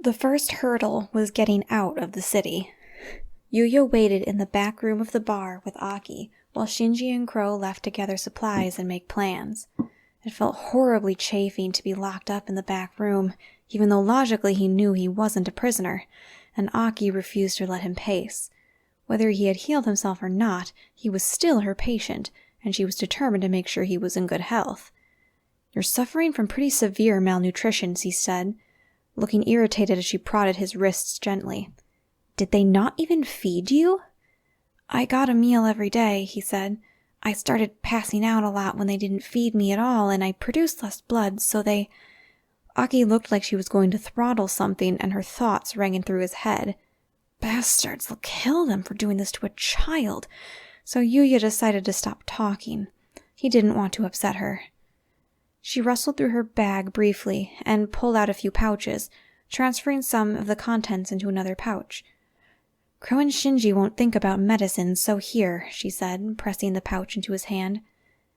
The first hurdle was getting out of the city. Yuya waited in the back room of the bar with Aki, while Shinji and Crow left to gather supplies and make plans. It felt horribly chafing to be locked up in the back room, even though logically he knew he wasn't a prisoner, and Aki refused to let him pace. Whether he had healed himself or not, he was still her patient, and she was determined to make sure he was in good health. "You're suffering from pretty severe malnutrition," she said, looking irritated as she prodded his wrists gently. "Did they not even feed you?" "I got a meal every day," he said. "I started passing out a lot when they didn't feed me at all, and I produced less blood, so they—" Aki looked like she was going to throttle something, and her thoughts rang in through his head. Bastards, they'll kill them for doing this to a child. So Yuya decided to stop talking. He didn't want to upset her. She rustled through her bag briefly and pulled out a few pouches, transferring some of the contents into another pouch. "Crow and Shinji won't think about medicine, so here," she said, pressing the pouch into his hand.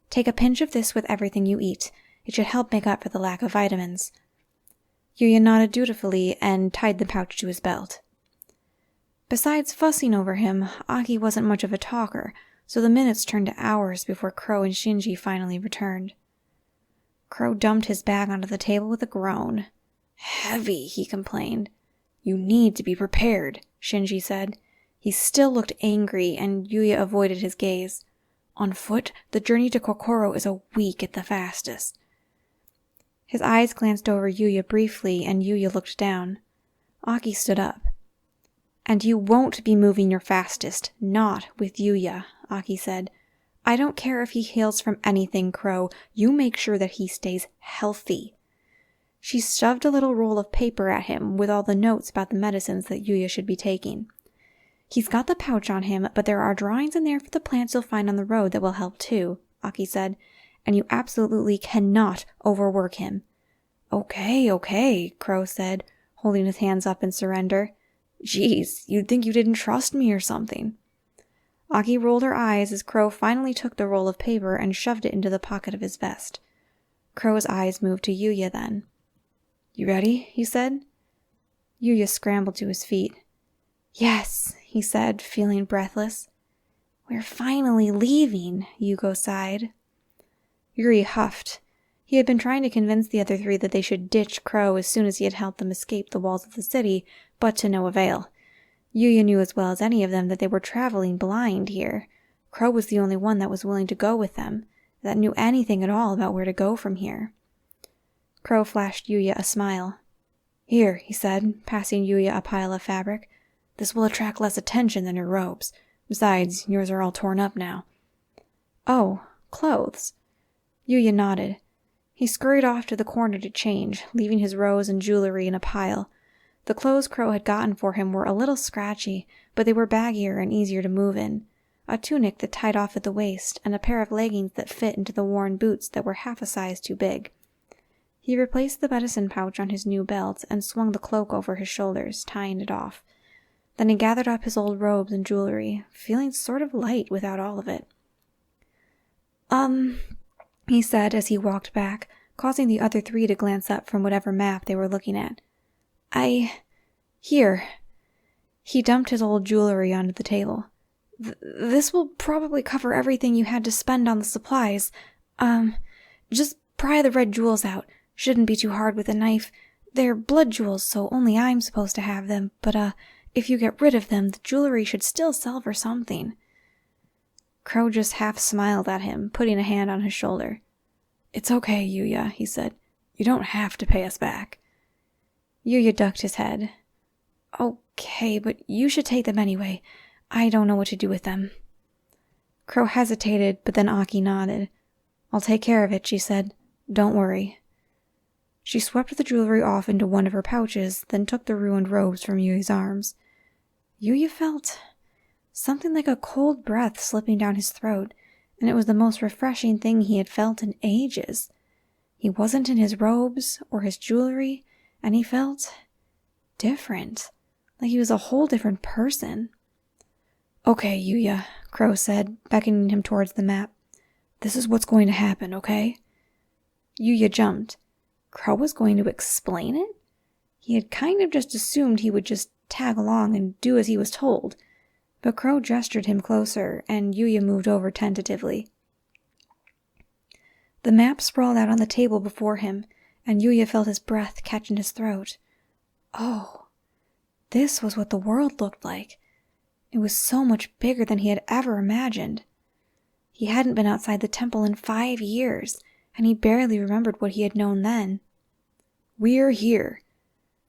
"Take a pinch of this with everything you eat. It should help make up for the lack of vitamins." Yuya nodded dutifully and tied the pouch to his belt. Besides fussing over him, Aki wasn't much of a talker, so the minutes turned to hours before Crow and Shinji finally returned. Crow dumped his bag onto the table with a groan. "Heavy," he complained. "You need to be prepared," Shinji said. He still looked angry, and Yuya avoided his gaze. "On foot, the journey to Kokoro is a week at the fastest." His eyes glanced over Yuya briefly, and Yuya looked down. Aki stood up. "And you won't be moving your fastest, not with Yuya," Aki said. "I don't care if he heals from anything, Crow. You make sure that he stays healthy." She shoved a little roll of paper at him with all the notes about the medicines that Yuya should be taking. "He's got the pouch on him, but there are drawings in there for the plants you'll find on the road that will help too," Aki said. "And you absolutely cannot overwork him." Okay, Crow said, holding his hands up in surrender. "Geez, you'd think you didn't trust me or something." Aki rolled her eyes as Crow finally took the roll of paper and shoved it into the pocket of his vest. Crow's eyes moved to Yuya then. "You ready?" he said. Yuya scrambled to his feet. "Yes," he said, feeling breathless. "We're finally leaving," Yugo sighed. Yuri huffed. He had been trying to convince the other three that they should ditch Crow as soon as he had helped them escape the walls of the city, but to no avail. Yuya knew as well as any of them that they were traveling blind here. Crow was the only one that was willing to go with them, that knew anything at all about where to go from here. Crow flashed Yuya a smile. "Here," he said, passing Yuya a pile of fabric. "This will attract less attention than your robes. Besides, yours are all torn up now." "Oh, clothes." Yuya nodded. He scurried off to the corner to change, leaving his rose and jewelry in a pile. The clothes Crow had gotten for him were a little scratchy, but they were baggier and easier to move in. A tunic that tied off at the waist, and a pair of leggings that fit into the worn boots that were half a size too big. He replaced the medicine pouch on his new belt and swung the cloak over his shoulders, tying it off. Then he gathered up his old robes and jewelry, feeling sort of light without all of it. He said as he walked back, causing the other three to glance up from whatever map they were looking at. Here." He dumped his old jewelry onto the table. This will probably cover everything you had to spend on the supplies. Just pry the red jewels out. Shouldn't be too hard with a knife. They're blood jewels, so only I'm supposed to have them, but, if you get rid of them, the jewelry should still sell for something." Crow just half smiled at him, putting a hand on his shoulder. "It's okay, Yuya," he said. "You don't have to pay us back." Yuya ducked his head. "Okay, but you should take them anyway. I don't know what to do with them." Crow hesitated, but then Aki nodded. "I'll take care of it," she said. "Don't worry." She swept the jewelry off into one of her pouches, then took the ruined robes from Yuya's arms. Yuya felt something like a cold breath slipping down his throat, and it was the most refreshing thing he had felt in ages. He wasn't in his robes or his jewelry, and he felt different, like he was a whole different person. "Okay, Yuya," Crow said, beckoning him towards the map. "This is what's going to happen, okay?" Yuya jumped. Crow was going to explain it? He had kind of just assumed he would just tag along and do as he was told, but Crow gestured him closer, and Yuya moved over tentatively. The map sprawled out on the table before him, and Yuya felt his breath catch in his throat. Oh, this was what the world looked like. It was so much bigger than he had ever imagined. He hadn't been outside the temple in 5 years, and he barely remembered what he had known then. "We're here,"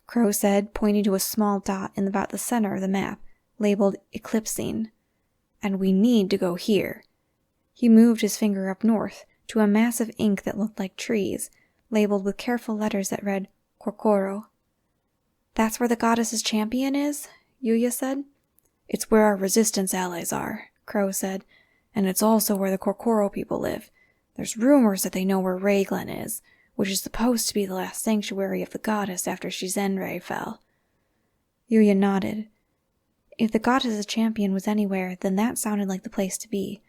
Crow said, pointing to a small dot in about the center of the map, labeled Eclipsing. "And we need to go here." He moved his finger up north, to a mass of ink that looked like trees, labeled with careful letters that read, Korkoro. "That's where the goddess's champion is?" Yuya said. "It's where our resistance allies are," Crow said, "and it's also where the Korkoro people live. There's rumors that they know where Rayglen is, which is supposed to be the last sanctuary of the goddess after Shizenrei fell." Yuya nodded. If the goddess's champion was anywhere, then that sounded like the place to be.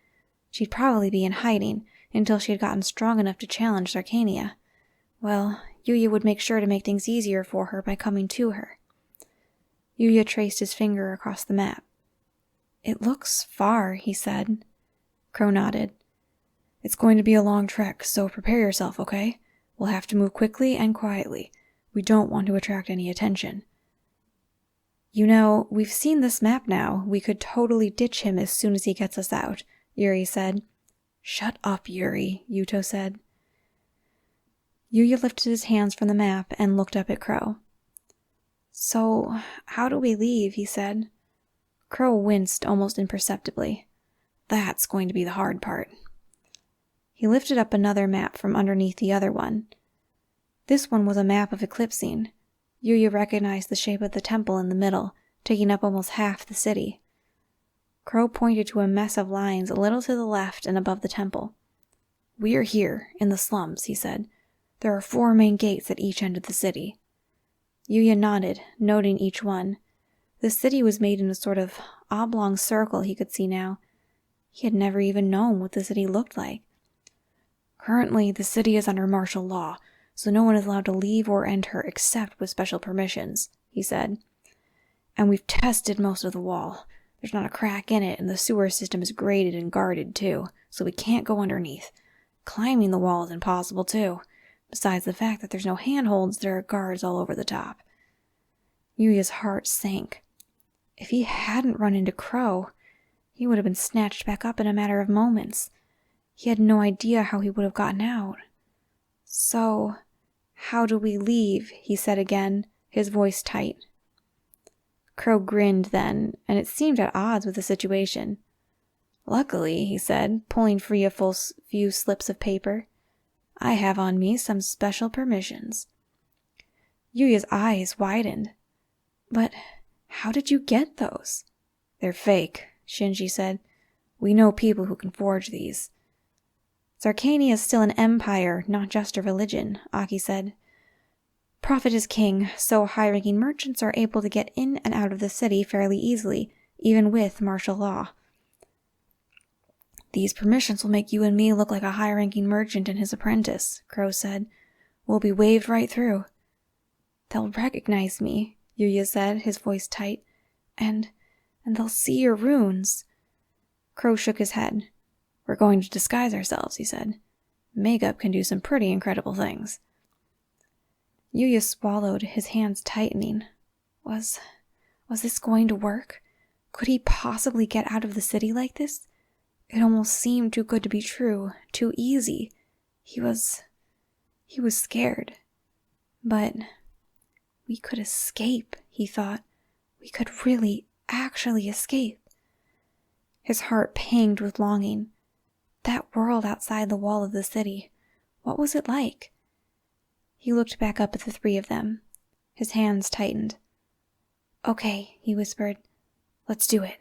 She'd probably be in hiding until she had gotten strong enough to challenge Zarkania. Well, Yuya would make sure to make things easier for her by coming to her. Yuya traced his finger across the map. "It looks far," he said. Crow nodded. "It's going to be a long trek, so prepare yourself, okay? We'll have to move quickly and quietly. We don't want to attract any attention." "You know, we've seen this map now. We could totally ditch him as soon as he gets us out," Yuri said. "Shut up, Yuri," Yuto said. Yuya lifted his hands from the map and looked up at Crow. "So, how do we leave?" he said. Crow winced almost imperceptibly. "That's going to be the hard part." He lifted up another map from underneath the other one. This one was a map of Eclipsing. Yuya recognized the shape of the temple in the middle, taking up almost half the city. Crow pointed to a mess of lines a little to the left and above the temple. "We're here, in the slums," he said. "There are 4 main gates at each end of the city." Yuya nodded, noting each one. The city was made in a sort of oblong circle he could see now. He had never even known what the city looked like. "Currently, the city is under martial law, so no one is allowed to leave or enter except with special permissions," he said. "And we've tested most of the wall. There's not a crack in it, and the sewer system is grated and guarded, too, so we can't go underneath. Climbing the wall is impossible, too. Besides the fact that there's no handholds, there are guards all over the top." Yuya's heart sank. If he hadn't run into Crow, he would have been snatched back up in a matter of moments. He had no idea how he would have gotten out. "So, how do we leave?" he said again, his voice tight. Crow grinned then, and it seemed at odds with the situation. "Luckily," he said, pulling free a few slips of paper, "I have on me some special permissions." Yuya's eyes widened. "But how did you get those?" "They're fake," Shinji said. "We know people who can forge these." "Zarkania is still an empire, not just a religion," Aki said. "Profit is king, so high-ranking merchants are able to get in and out of the city fairly easily, even with martial law." "These permissions will make you and me look like a high-ranking merchant and his apprentice," Crow said. "We'll be waved right through." "They'll recognize me," Yuya said, his voice tight. And they'll see your runes." Crow shook his head. "We're going to disguise ourselves," he said. "Makeup can do some pretty incredible things." Yuya swallowed, his hands tightening. Was this going to work? Could he possibly get out of the city like this? It almost seemed too good to be true, too easy. He was scared. But we could escape, he thought. We could really, actually escape. His heart panged with longing. That world outside the wall of the city, what was it like? He looked back up at the 3 of them. His hands tightened. "Okay," he whispered. "Let's do it."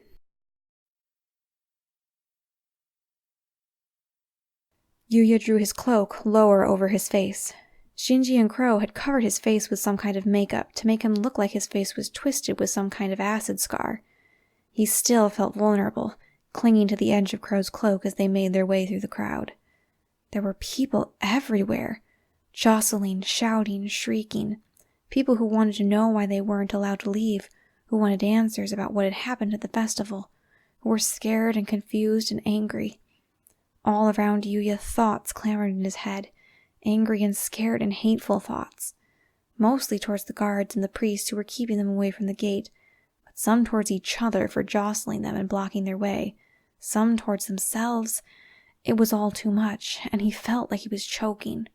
Yuya drew his cloak lower over his face. Shinji and Crow had covered his face with some kind of makeup to make him look like his face was twisted with some kind of acid scar. He still felt vulnerable, clinging to the edge of Crow's cloak as they made their way through the crowd. There were people everywhere, jostling, shouting, shrieking. People who wanted to know why they weren't allowed to leave, who wanted answers about what had happened at the festival, who were scared and confused and angry. All around Yuya, thoughts clamored in his head, angry and scared and hateful thoughts, mostly towards the guards and the priests who were keeping them away from the gate, but some towards each other for jostling them and blocking their way, some towards themselves. It was all too much, and he felt like he was choking.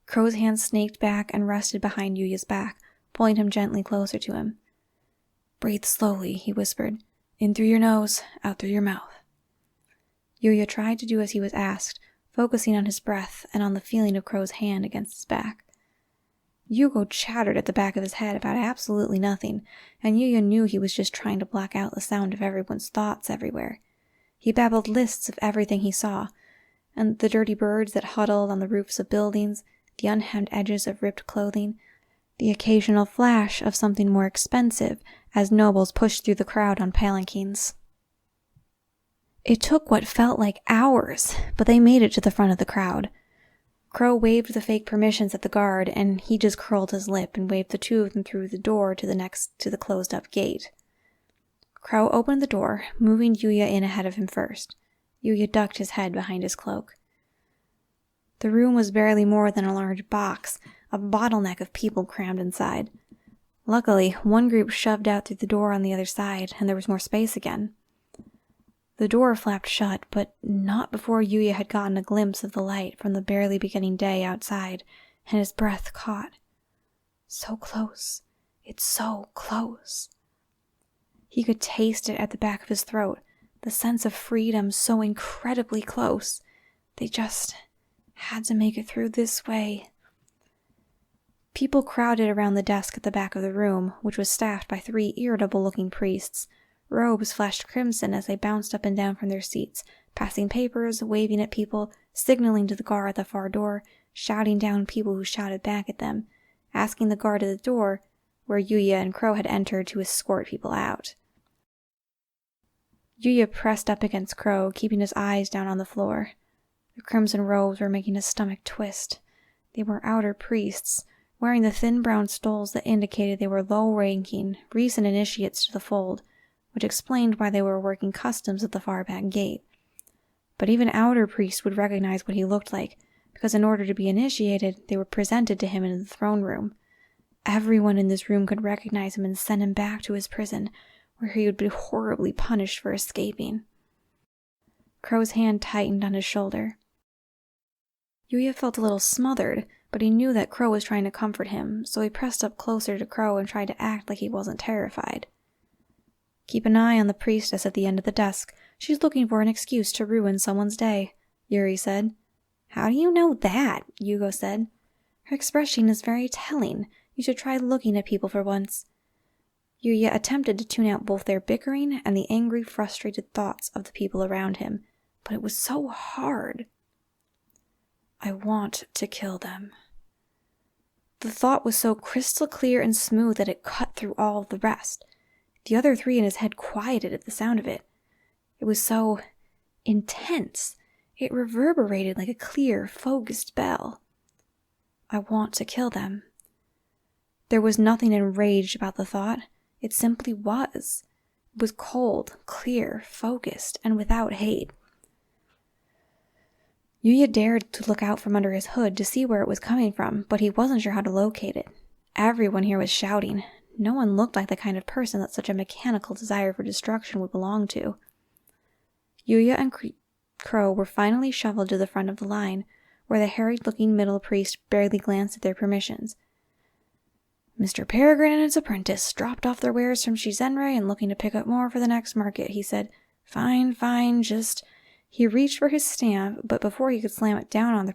Crow's hand snaked back and rested behind Yuya's back, pulling him gently closer to him. "Breathe slowly," he whispered. "In through your nose, out through your mouth." Yuya tried to do as he was asked, focusing on his breath and on the feeling of Crow's hand against his back. Yugo chattered at the back of his head about absolutely nothing, and Yuya knew he was just trying to block out the sound of everyone's thoughts everywhere. He babbled lists of everything he saw, and the dirty birds that huddled on the roofs of buildings, the unhemmed edges of ripped clothing, the occasional flash of something more expensive as nobles pushed through the crowd on palanquins. It took what felt like hours, but they made it to the front of the crowd. Crow waved the fake permissions at the guard, and he just curled his lip and waved the two of them through the door to the closed-up gate. Crow opened the door, moving Yuya in ahead of him first. Yuya ducked his head behind his cloak. The room was barely more than a large box, a bottleneck of people crammed inside. Luckily, one group shoved out through the door on the other side, and there was more space again. The door flapped shut, but not before Yuya had gotten a glimpse of the light from the barely beginning day outside, and his breath caught. So close. It's so close. He could taste it at the back of his throat, the sense of freedom so incredibly close. They just had to make it through this way. People crowded around the desk at the back of the room, which was staffed by 3 irritable-looking priests. Robes flashed crimson as they bounced up and down from their seats, passing papers, waving at people, signaling to the guard at the far door, shouting down people who shouted back at them, asking the guard at the door, where Yuya and Crow had entered, to escort people out. Yuya pressed up against Crow, keeping his eyes down on the floor. The crimson robes were making his stomach twist. They were outer priests, wearing the thin brown stoles that indicated they were low-ranking, recent initiates to the fold, which explained why they were working customs at the far back gate. But even outer priests would recognize what he looked like, because in order to be initiated, they were presented to him in the throne room. Everyone in this room could recognize him and send him back to his prison, where he would be horribly punished for escaping. Crow's hand tightened on his shoulder. Yuya felt a little smothered, but he knew that Crow was trying to comfort him, so he pressed up closer to Crow and tried to act like he wasn't terrified. "Keep an eye on the priestess at the end of the desk. She's looking for an excuse to ruin someone's day," Yuri said. "How do you know that?" Yugo said. "Her expression is very telling. You should try looking at people for once." Yuya attempted to tune out both their bickering and the angry, frustrated thoughts of the people around him, but it was so hard. "I want to kill them." The thought was so crystal clear and smooth that it cut through all of the rest. The other 3 in his head quieted at the sound of it. It was so intense. It reverberated like a clear, focused bell. "I want to kill them." There was nothing enraged about the thought. It simply was. It was cold, clear, focused, and without hate. Yuya dared to look out from under his hood to see where it was coming from, but he wasn't sure how to locate it. Everyone here was shouting. No one looked like the kind of person that such a mechanical desire for destruction would belong to. Yuya and Crow were finally shoveled to the front of the line, where the harried-looking middle priest barely glanced at their permissions. "Mr. Peregrine and his apprentice dropped off their wares from Shizenrei and looking to pick up more for the next market," he said. Fine, just..." He reached for his stamp, but before he could slam it down on the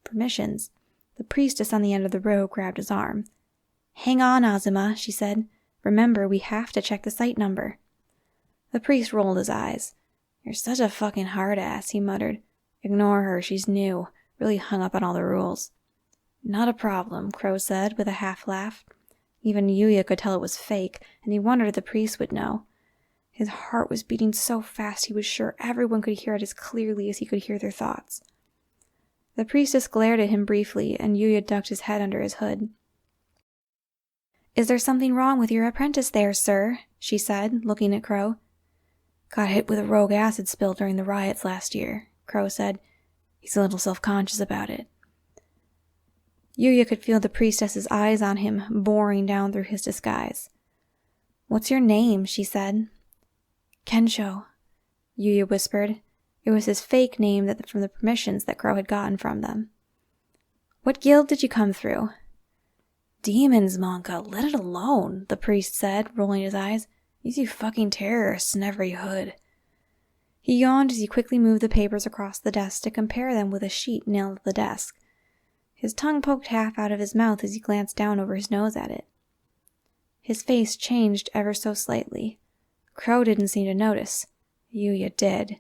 permissions, the priestess on the end of the row grabbed his arm. "Hang on, Azuma," she said. "Remember, we have to check the site number." The priest rolled his eyes. "You're such a fucking hard-ass," he muttered. "Ignore her, she's new. Really hung up on all the rules." "Not a problem," Crow said, with a half-laugh. Even Yuya could tell it was fake, and he wondered if the priest would know. His heart was beating so fast he was sure everyone could hear it as clearly as he could hear their thoughts. The priestess glared at him briefly, and Yuya ducked his head under his hood. "Is there something wrong with your apprentice there, sir?" she said, looking at Crow. "Got hit with a rogue acid spill during the riots last year," Crow said. "He's a little self-conscious about it." Yuya could feel the priestess's eyes on him, boring down through his disguise. "What's your name?" she said. "Kensho," Yuya whispered. It was his fake name from the permissions that Crow had gotten from them. "What guild did you come through?" "Demons, Monka, let it alone," the priest said, rolling his eyes. "You see fucking terrorists in every hood." He yawned as he quickly moved the papers across the desk to compare them with a sheet nailed to the desk. His tongue poked half out of his mouth as he glanced down over his nose at it. His face changed ever so slightly. Crow didn't seem to notice. Yuya did.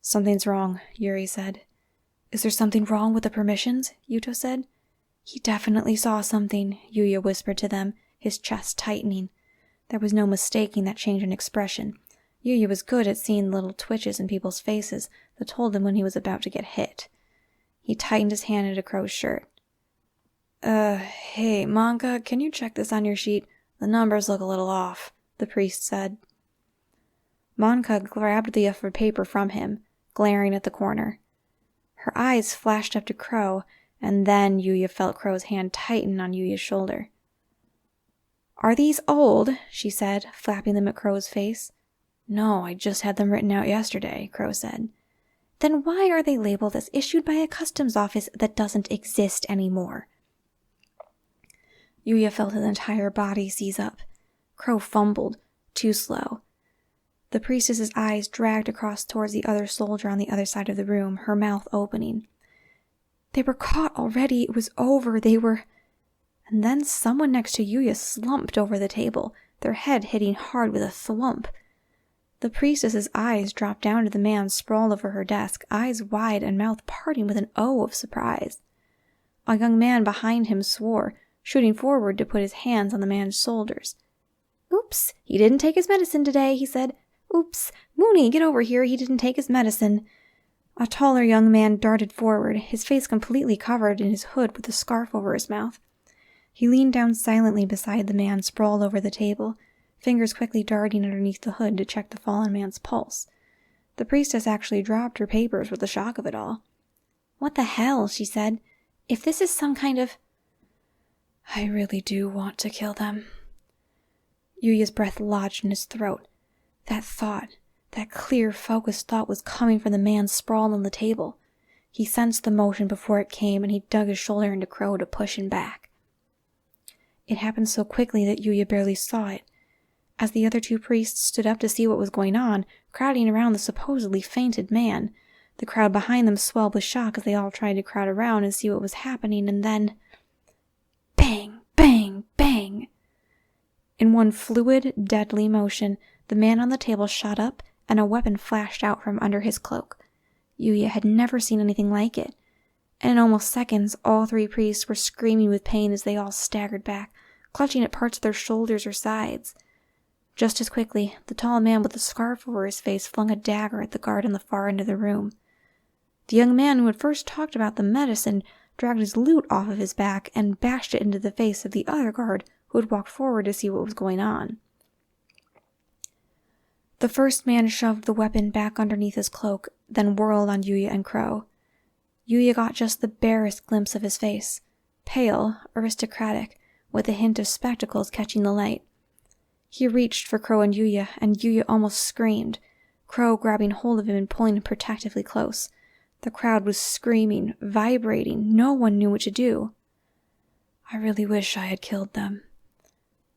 "Something's wrong," Yuri said. "Is there something wrong with the permissions?" Yuto said. "He definitely saw something," Yuya whispered to them, his chest tightening. There was no mistaking that change in expression. Yuya was good at seeing little twitches in people's faces that told him when he was about to get hit. He tightened his hand into Crow's shirt. Hey, Monka, can you check this on your sheet? The numbers look a little off," the priest said. Monka grabbed the offered paper from him, glaring at the corner. Her eyes flashed up to Crow, and then Yuya felt Crow's hand tighten on Yuya's shoulder. "Are these old?" she said, flapping them at Crow's face. "No, I just had them written out yesterday," Crow said. "Then why are they labeled as issued by a customs office that doesn't exist anymore?" Yuya felt his entire body seize up. Crow fumbled, too slow. The priestess's eyes dragged across towards the other soldier on the other side of the room, her mouth opening. "They were caught already. It was over. They were—" And then someone next to Yuya slumped over the table, their head hitting hard with a thwump. The priestess's eyes dropped down to the man sprawled over her desk, eyes wide and mouth parting with an O of surprise. A young man behind him swore, shooting forward to put his hands on the man's shoulders. "Oops, he didn't take his medicine today," he said. "Oops, Mooney, get over here, he didn't take his medicine." A taller young man darted forward, his face completely covered in his hood with a scarf over his mouth. He leaned down silently beside the man sprawled over the table, fingers quickly darting underneath the hood to check the fallen man's pulse. The priestess actually dropped her papers with the shock of it all. "What the hell?" she said. "If this is some kind of—" "I really do want to kill them." Yuya's breath lodged in his throat. That thought, that clear, focused thought was coming from the man sprawled on the table. He sensed the motion before it came, and he dug his shoulder into Crow to push him back. It happened so quickly that Yuya barely saw it. As the other two priests stood up to see what was going on, crowding around the supposedly fainted man, the crowd behind them swelled with shock as they all tried to crowd around and see what was happening, and then— bang, bang, bang! In one fluid, deadly motion, the man on the table shot up, and a weapon flashed out from under his cloak. Yuya had never seen anything like it, and in almost seconds all three priests were screaming with pain as they all staggered back, clutching at parts of their shoulders or sides. Just as quickly, the tall man with the scarf over his face flung a dagger at the guard on the far end of the room. The young man who had first talked about the medicine dragged his loot off of his back and bashed it into the face of the other guard who had walked forward to see what was going on. The first man shoved the weapon back underneath his cloak, then whirled on Yuya and Crow. Yuya got just the barest glimpse of his face, pale, aristocratic, with a hint of spectacles catching the light. He reached for Crow and Yuya almost screamed, Crow grabbing hold of him and pulling him protectively close. The crowd was screaming, vibrating, no one knew what to do. I really wish I had killed them.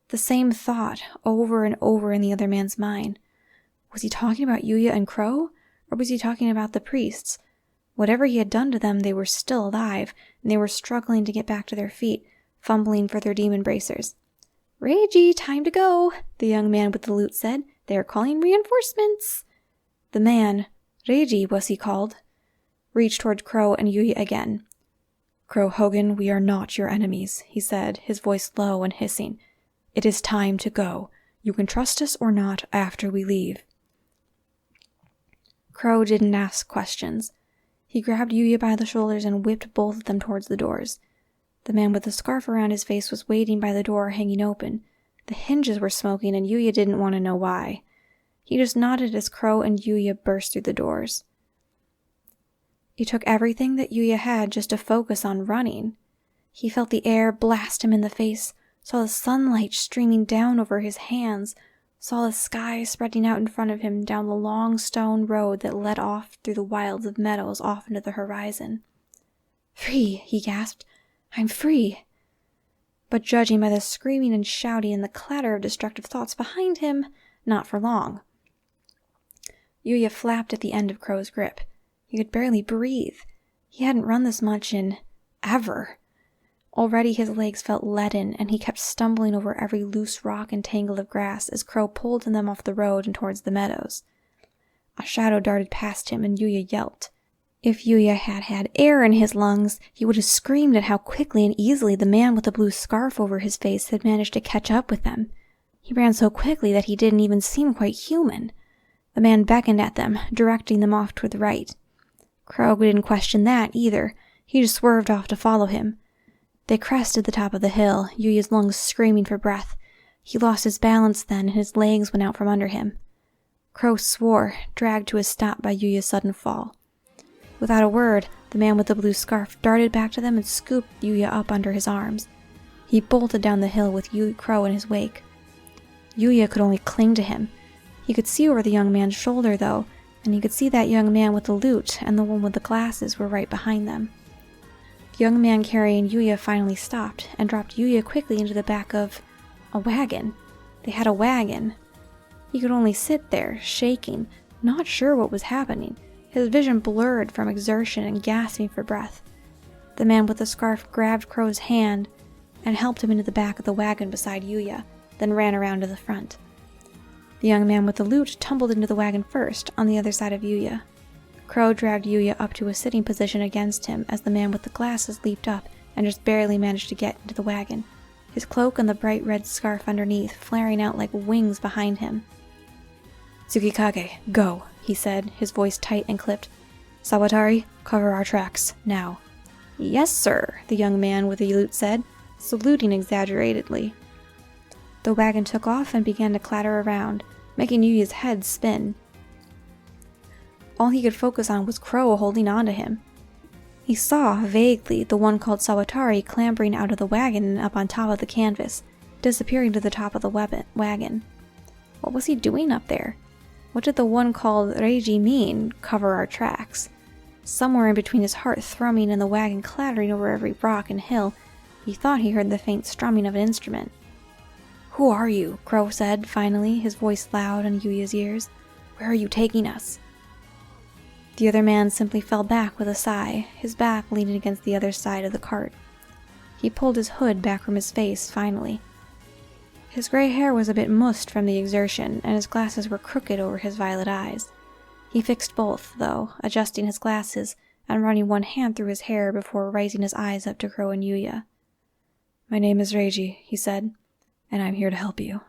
The same thought, over and over in the other man's mind. Was he talking about Yuya and Crow, or was he talking about the priests? Whatever he had done to them, they were still alive, and they were struggling to get back to their feet, fumbling for their demon bracers. "Reiji, time to go," the young man with the lute said. "They are calling reinforcements." The man, Reiji was he called, reached toward Crow and Yuya again. "Crow Hogan, we are not your enemies," he said, his voice low and hissing. "It is time to go. You can trust us or not after we leave." Crow didn't ask questions. He grabbed Yuya by the shoulders and whipped both of them towards the doors. The man with the scarf around his face was waiting by the door, hanging open. The hinges were smoking, and Yuya didn't want to know why. He just nodded as Crow and Yuya burst through the doors. It took everything that Yuya had just to focus on running. He felt the air blast him in the face, saw the sunlight streaming down over his hands, saw the sky spreading out in front of him down the long stone road that led off through the wilds of meadows off into the horizon. "Free!" he gasped. "I'm free!" But judging by the screaming and shouting and the clatter of destructive thoughts behind him, not for long. Yuya flapped at the end of Crow's grip. He could barely breathe. He hadn't run this much in ever. Already his legs felt leaden, and he kept stumbling over every loose rock and tangle of grass as Crow pulled them off the road and towards the meadows. A shadow darted past him, and Yuya yelped. If Yuya had had air in his lungs, he would have screamed at how quickly and easily the man with the blue scarf over his face had managed to catch up with them. He ran so quickly that he didn't even seem quite human. The man beckoned at them, directing them off toward the right. Crow didn't question that either. He just swerved off to follow him. They crested the top of the hill, Yuya's lungs screaming for breath. He lost his balance then, and his legs went out from under him. Crow swore, dragged to a stop by Yuya's sudden fall. Without a word, the man with the blue scarf darted back to them and scooped Yuya up under his arms. He bolted down the hill with Crow in his wake. Yuya could only cling to him. He could see over the young man's shoulder, though, and he could see that young man with the lute and the one with the glasses were right behind them. The young man carrying Yuya finally stopped and dropped Yuya quickly into the back of a wagon. They had a wagon. He could only sit there, shaking, not sure what was happening, his vision blurred from exertion and gasping for breath. The man with the scarf grabbed Crow's hand and helped him into the back of the wagon beside Yuya, then ran around to the front. The young man with the lute tumbled into the wagon first, on the other side of Yuya. Crow dragged Yuya up to a sitting position against him as the man with the glasses leaped up and just barely managed to get into the wagon, his cloak and the bright red scarf underneath flaring out like wings behind him. "Tsukikage, go," he said, his voice tight and clipped. "Sawatari, cover our tracks, now." "Yes, sir," the young man with the lute said, saluting exaggeratedly. The wagon took off and began to clatter around, making Yuya's head spin. All he could focus on was Crow holding on to him. He saw, vaguely, the one called Sawatari clambering out of the wagon and up on top of the canvas, disappearing to the top of the wagon. What was he doing up there? What did the one called Reiji mean, cover our tracks? Somewhere in between his heart thrumming and the wagon clattering over every rock and hill, he thought he heard the faint strumming of an instrument. "Who are you?" Crow said, finally, his voice loud in Yuya's ears. "Where are you taking us?" The other man simply fell back with a sigh, his back leaning against the other side of the cart. He pulled his hood back from his face, finally. His gray hair was a bit mussed from the exertion, and his glasses were crooked over his violet eyes. He fixed both, though, adjusting his glasses and running one hand through his hair before raising his eyes up to Crow and Yuya. "My name is Reiji," he said, "and I'm here to help you."